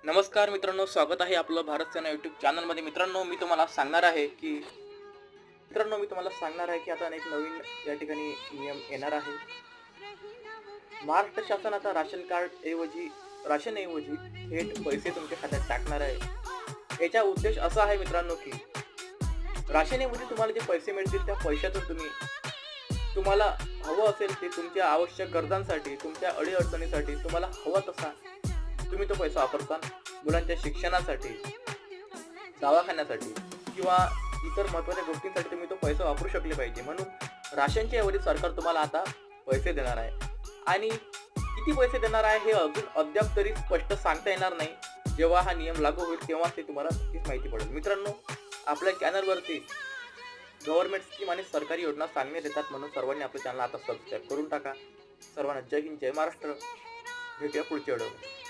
नमस्कार मित्रांनो, स्वागत आहे आपलं भारत सेना यूट्यूब चॅनलमध्ये. मित्रांनो, मी तुम्हाला सांगणार आहे की आता एक नवीन या ठिकाणी नियम येणार आहे. महाराष्ट्र शासन आता राशनऐवजी थेट पैसे तुमच्या खात्यात टाकणार आहे. याचा उद्देश असा आहे मित्रांनो की राशनऐवजी तुम्हाला जे पैसे मिळतील त्या पैशातून तुम्हाला हवं असेल ते तुमच्या आवश्यक गरजांसाठी, तुमच्या अडीअडचणीसाठी तुम्हाला हवा तसा तुम्ही तो पैसा वापरता. मुलांच्या शिक्षणासाठी, दवाखान्यासाठी किंवा इतर महत्त्वाच्या गोष्टींसाठी तुम्ही तो पैसा वापरू शकले पाहिजे. म्हणून राशनच्या ऐवजी सरकार तुम्हाला आता पैसे देणार आहे. आणि किती पैसे देणार आहे हे अजून अद्याप तरी स्पष्ट सांगता येणार नाही. जेव्हा हा नियम लागू होईल तेव्हा ते तुम्हाला नक्कीच माहिती पडेल. मित्रांनो, आपल्या चॅनलवरती गव्हर्नमेंट स्कीम आणि सरकारी योजना सांगण्यात येतात, म्हणून सर्वांनी आपल्या चॅनल आता सबस्क्राईब करून टाका. सर्वांना जय हिंद, जय महाराष्ट्र. भेटूया पुढच्या व्हिडिओ.